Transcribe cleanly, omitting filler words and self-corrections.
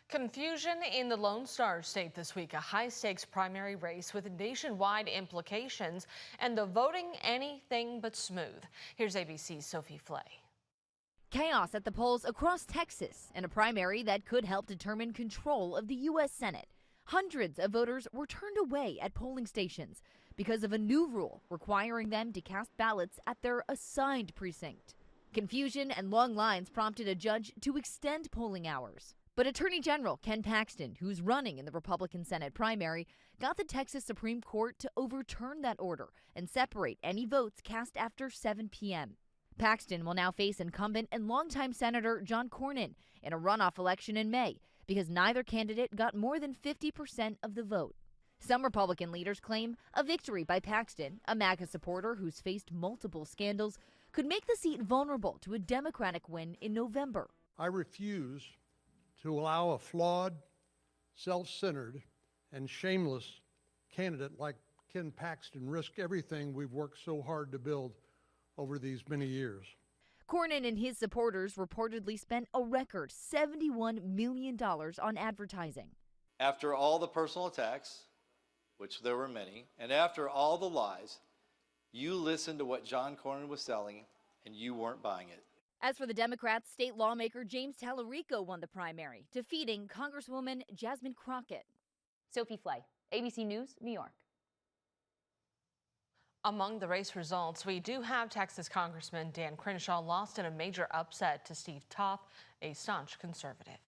Confusion in the Lone Star State this week, a high-stakes primary race with nationwide implications, and the voting anything but smooth. Here's ABC's Sophie Flay. Chaos at the polls across Texas in a primary that could help determine control of the U.S. Senate. Hundreds of voters were turned away at polling stations because of a new rule requiring them to cast ballots at their assigned precinct. Confusion and long lines prompted a judge to extend polling hours. But Attorney General Ken Paxton, who's running in the Republican Senate primary, got the Texas Supreme Court to overturn that order and separate any votes cast after 7 p.m. Paxton will now face incumbent and longtime Senator John Cornyn in a runoff election in May because neither candidate got more than 50% of the vote. Some Republican leaders claim a victory by Paxton, a MAGA supporter who's faced multiple scandals, could make the seat vulnerable to a Democratic win in November. I refuse to allow a flawed, self-centered, and shameless candidate like Ken Paxton risk everything we've worked so hard to build over these many years. Cornyn and his supporters reportedly spent a record $71 million on advertising. After all the personal attacks, which there were many, and after all the lies, you listened to what John Cornyn was selling, and you weren't buying it. As for the Democrats, state lawmaker James Tallarico won the primary, defeating Congresswoman Jasmine Crockett. Sophie Flay, ABC News, New York. Among the race results, we do have Texas Congressman Dan Crenshaw lost in a major upset to Steve Toth, a staunch conservative.